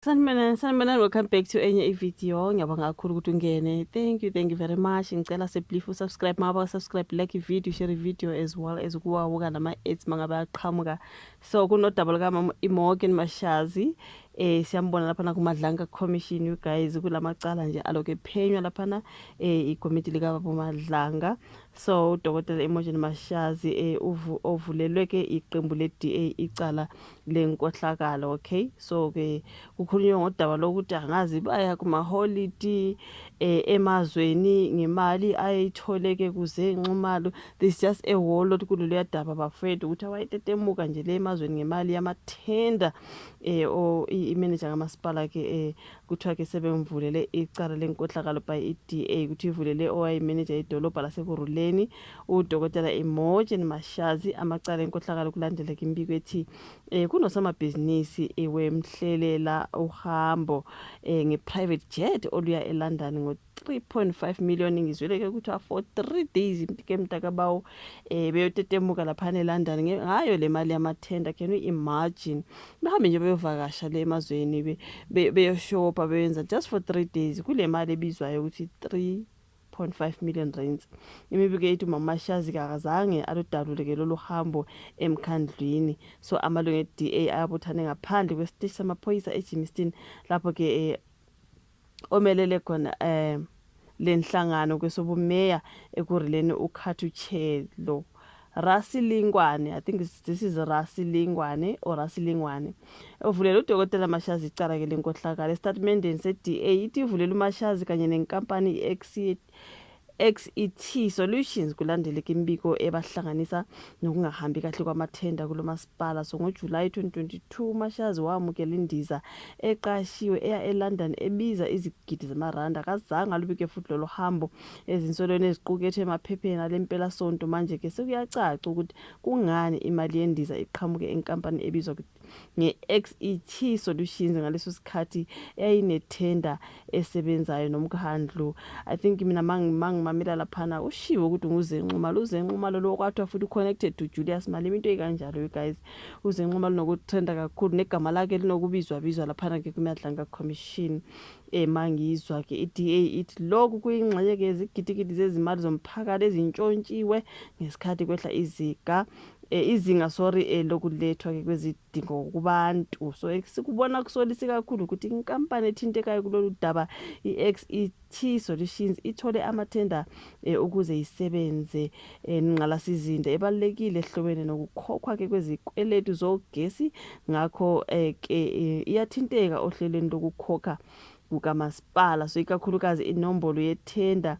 Sanibonani, welcome back to enye ivideo. Ngiyabonga kakhulu ukuthi ungene. Thank you very much. Ngicela please subscribe maba subscribe, like ivideo, share ivideo as well as ukuwabuka nama-ads mangabe aqhamuka. So kunodaba lukamama Morgan Mashazi. Siyambona laphana kuMadlanga Commission, you guys, kulamacala nje aloke phenywa laphana ikomiti likababa Madlanga. So Dr. Morgan Mashazi ovulelwe ke iqembu le-DA icala lenkohlakalo. Okay, so ke kukhulunywa ngodaba lokuthi angazi baya kuma-holiday emazweni ngemali ayitholeke kuze nxumalo. There's just a whole lot kulolu daba bafethu ukuthi awayetetemuka nje le emazweni ngemali yamathenda imanager kamasipala ke kuthiwa ke sebemvulele icala lenkohlakalo by i-DA ukuthi ivulele owayimanager idolobha lasekuruleni uDokotela Morgan Mashazi amacala enkohlakalo kulandeleka imbiko ethi kunosomabhizinisi wemhlelela uhambo nge-private jet oluya eLondon ngo-3.5 million. Ngizwele ke ukuthi for 3 days ke mntakabawo beyotetemuka laphana eLondon ngayo le mali yamathenda. Can you imagine? Bahambe nje beyovakasha le emazweni beyoshopa beyenza just for 3 days kule mali ebizwayo ukuthi 3.5 million rands. Imibiko yethu Mama Mashazi akazange aludaluleke lolu hambo emkhandlwini. So amalungu e-DA ayabuthane ngaphandle kwesiteshi samaphoyisa eJimmiston lapho ke omelele khona lenhlangano kwesobumeya ekurileni uKhathuchelo Rasilingwane. I think this is Rasilingwane or Rasilingwane. Uvulele uDokotela Mashazi icala ke lenkohlakalo. Estatementeni se-DA ithi ivulele uMashazi kanye nenkampani XET Solutions kulandeleka imbiko ebahlanganisa nokungahambi kahle kwamathenda kulo masipala. So ngoJuly 2022 Mashazi wamukela indiza eqashiwe eya eLondon ebiza izigidi zamaranda. Akazange alubike futhi lolu hambo ezinsolweni eziqukethwe emaphepheni alempela sonto. Manje ke sekuyacaca ukuthi kungani imali yendiza iqhamuke enkampani ebizwa nge-XET Solutions ngaleso sikhathi eyayinethenda esebenzayo nomkhandlu. I think mina mangimamela laphana ushiwo ukuthi nguZenxumalo. uZenxumalo lo kwathi futhi connected to Julius Malema into ekanjalo you guys. uZenxumalo nokutrenda kakhulu negama lakhe linokubizwa laphana ke kuMadlanga Commission. Mangizwa ke i-DA ithi lokhu kuyingxenye ke izigidigidi zezimali zomphakathi ezintshontshiwe ngesikhathi kwehla izinga lokulethwa ke kwezidingo kubantu. So sikubona kusolisi kakhulu ukuthi inkampani ethintekayo kulolu daba i-XET Solutions ithole amathenda ukuze isebenze ngqalasizinda ebalekile ehlobene nokukhokhwa ke kwezikweletu zogesi. Ngakho ke iyathinteka ohlelweni lokukhokha kukamasipala. So ikakhulukazi inombolo yethenda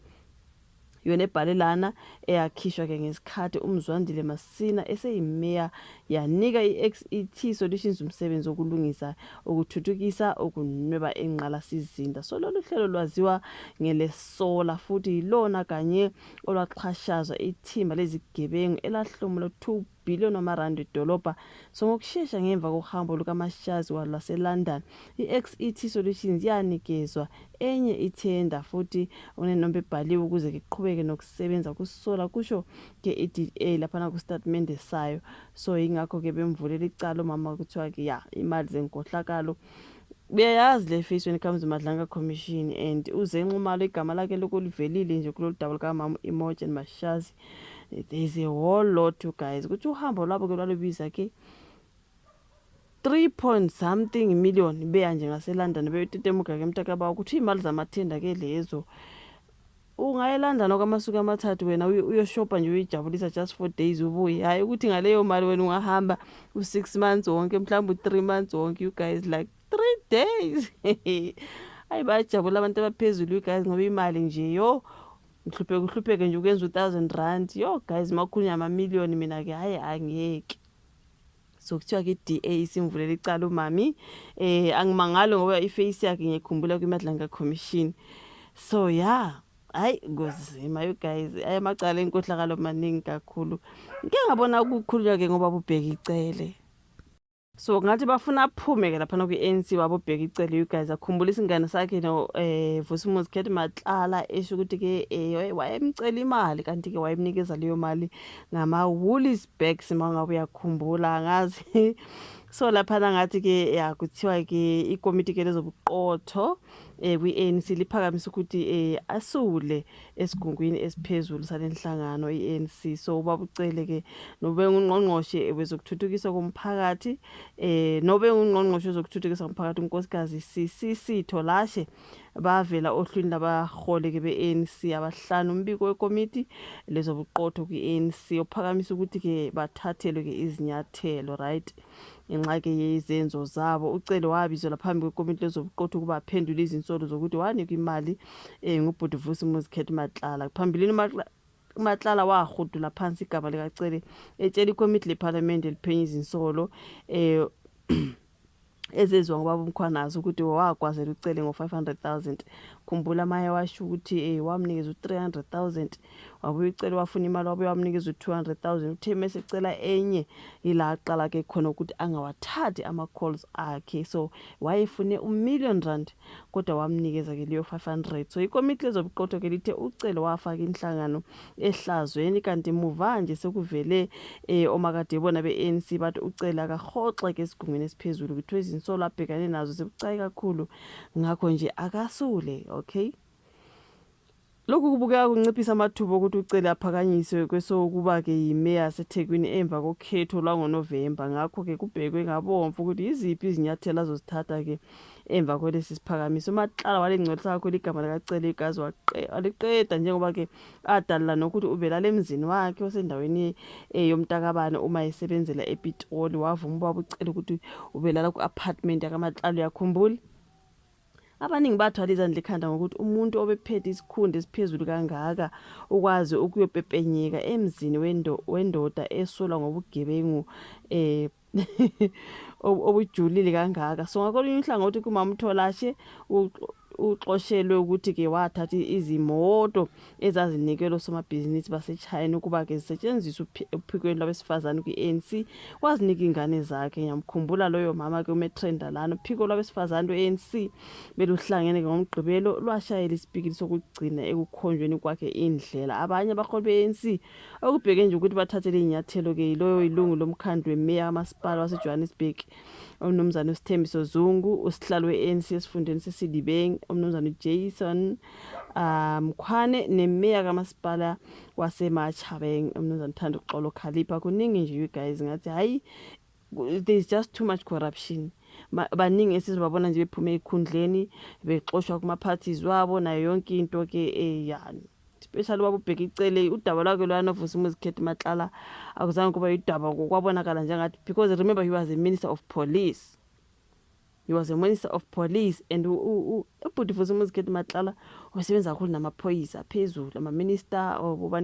yona ebhalelana eyakhishwa ke ngesikhathi uMzwandile Masina eseyimeya yanika i-XET Solutions umsebenzi wokulungisa ukuthuthukisa ukunweba enqalasizinda. So lolu hlelo lwaziwa ngelesola futhi yilona kanye olwaqhashazwa ithimba lezigebengu elahlomula 2 billion amarandi edolobha. So ngokushesha ngemva kohambo lukaMashazi lwaseLondon i-XET Solutions yanikezwa enye ithenda futhi unenombe ebhaliwe ukuze iqhubeke nokusebenza kusola kusho ke i-DA laphana ku-statement sayo. So ingakho ke bemvulela icala umama kuthiwa ke imali zenkohlakalo uyayazi le face when it comes to Madlanga Commission. And uZenxumalo igama lakhe lokulivelile nje kulolu daba lukamama Morgan Mashazi. There's a whole lot you guys ukuthi uhambo lwabo ke lwalubiza ke 3 point something million beya nje ngaseLondon beyotetemuka ke mntakabawo ukuthi imali zamathenda ke lezo ungayiLondon okwamasuku amathathu wena uyoshopa nje uyijabulisa just 4 days ubuye. Hayi ukuthi ngaleyo mali wena ungahamba u6 months wonke mhlawumbe u3 months wonke you guys like 3 days. Hayi bayajabula abantu abaphezulu you guys ngoba imali nje uhlupheke nje ukwenza u1000 rand guys makukhulunywa ama-million mina ke hayi angeke. So kuthiwa ke i-DA isimvulela icala umami angimangalo ngoba iface yakhe ngiyikhumbula kwiMadlanga Commission. So hayi ngozima you guys ayamacala enkohlakalo maningi kakhulu. Ngeke ngabona ukukhulunywa ke ngoba bubheka icele. So ngathi bafuna aphume ke laphana kwi-ANC wabobheka icele you guys. Akhumbula isingane sakhe no Vusimuzi Khethi Matlala esho ukuthi ke wayemcela imali kanti ke wayemnikeza leyo mali ngama Woolies bags mangabe uyakhumbula. Ngazi So laphana ngathi ke kuthiwa ke ikomiti ke lezobuqotho kwi-ANC liphakamise ukuthi asule esigungwini esiphezulu salenhlangano i-ANC. So ubaba ucele ke nobe ungqongqoshe wezokuthuthukiswa komphakathi nobe ungqongqoshe wezokuthuthukiswa komphakathi unkosikazi Sisitho Lashe bavela ohlwini labaholi ke be-ANC abahlanu umbiko wekomiti lezobuqotho kwi-ANC ophakamisa ukuthi ke bathathelwe ke izinyathelo, right, ngenxa ke yezenzo zabo. Ucele wabizwa phambi kwekomiti lezobuqotho ukuba aphendule izinsolo zokuthi wanikwa imali ngubhuti Muzikhetho Matlala. Phambilini uMatlala wahudula phansi igama likaCele etshela ikomiti lephalamende liphenya izinsolo ezezwa ngobaba uMkhwanazi ukuthi wakwazela uCele ngo-500,000. Khumbula maye washo ukuthi wamnikeza u-300,000 wabuye uCele wafuna imali wabuye wamnikeza u-200,000. Uthe mesecela enye ila aqala ke khona ukuthi angawathathi ama-calls akhe, so wayefune R1,000,000 kodwa wamnikeza ke leyo 500. So ikomiti lezobuqotho ke lithe uCele wafaka inhlangano ehlazweni kanti muva nje sekuvele omakade bona be-ANC bathi uCele akahoxe ke esigungwini esiphezulu ukuthi izinsolo abhekane nazo sebucayi kakhulu ngakho nje akasule. Okay, lokhu kubukeka kunciphisa amathuba ukuthi uCele aphakanyiswe kwesokuba ke yimeya yaseThekwini emva kokhetho lwangoNovemba. Ngakho ke kubhekwe ngabomvu ukuthi yiziphi izinyathelo azozithatha ke emva kwalesi siphakamiso. uMatlala walengcolisa kakhulu igama likaCele igazi waliqeda njengoba ke adalula nokuthi ubelala emzini wakhe osendaweni yomntakabane uma esebenzela ePitoli. Wavuma ubaba uCele ukuthi ubelala ku-apartment yakaMatlala. Uyakhumbula abaningi bathwala izandla ekhanda ngokuthi umuntu obephethe isikhundla esiphezulu kangaka ukwazi ukuyopepenyeka emzini wendoda esolwa ngobugebengu obujulile kangaka. So ngakolunye uhlangothi kuMama uTholashe uxoshelwe ukuthi ke wathatha izimoto ezazinikelwe somabhizinisi baseChina ukuba ke zisetshenziswe uphikweni lwabesifazane kwi-ANC kwazinika ingane zakhe. Ngiyamkhumbula loyo mama ke uMatrenda lana uphiko lwabesifazane lwe-ANC beluhlangene ngomgqibelo lwashayela isipikili sokugcina ekukhonjweni kwakhe indlela. Abanye abaholi be-ANC okubheke nje ukuthi bathathele inyathelo ke yiloyo ilungu lomkhandlu wemeya kamasipala waseJohannesburg uMnumzane uSithembiso Zungu, usihlalo we-ANC esifundeni seSidibeng uMnumzane Jason Mkhwane nemeya kamasipala waseMachabeng uMnumzane Thando Xolo Khalipha. Kuningi nje you guys ngathi hayi there's just too much corruption. Baningi esizobabona nje bephume ekhundleni bexoshwa kuma-parties wabo nayo yonke into ke yani especially wabubheka iCele udaba lwakhe lwana Muzikhetho Matlala akuzange kuba idaba kwabonakala njengathi, because remember he was a minister of police. He was a minister of police and ubhuti Muzikhetho Matlala wasebenza kakhulu namaphoyisa phezulu ama-minister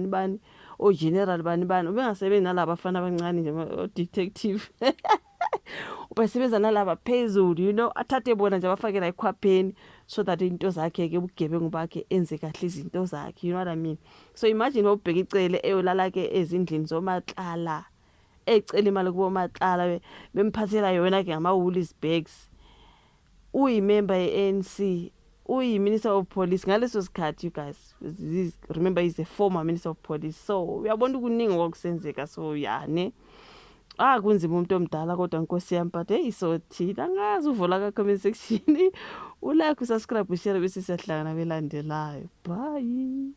bani o-general bani ubengasebenzi nalaba bafana abancane nje o-detective ubesebenza nalaba phezulu, you know, athathe bona nje abafakela ekhwapheni so that into zakhe ke ubugebengu bakhe enze kahle izinto zakhe, you know what I mean. So imagine ubheka iCele eyolala ke ezindlini zoMatlala ecela imali kubo Matlala bemphathela yona ke ngama-woolies bags. Uyimember ye-ANC, uyi-minister of police ngaleso sikhathi. You guys remember he's a former minister of police. So uyabona ukuningi okusenzeka. So yani kunzima umuntu omdala kodwa Nkosi yami, but hey so thina angazi uvula ka-comment section ulike, usubscribe, ushare bese siyahlangana kwelandelayo. Bye.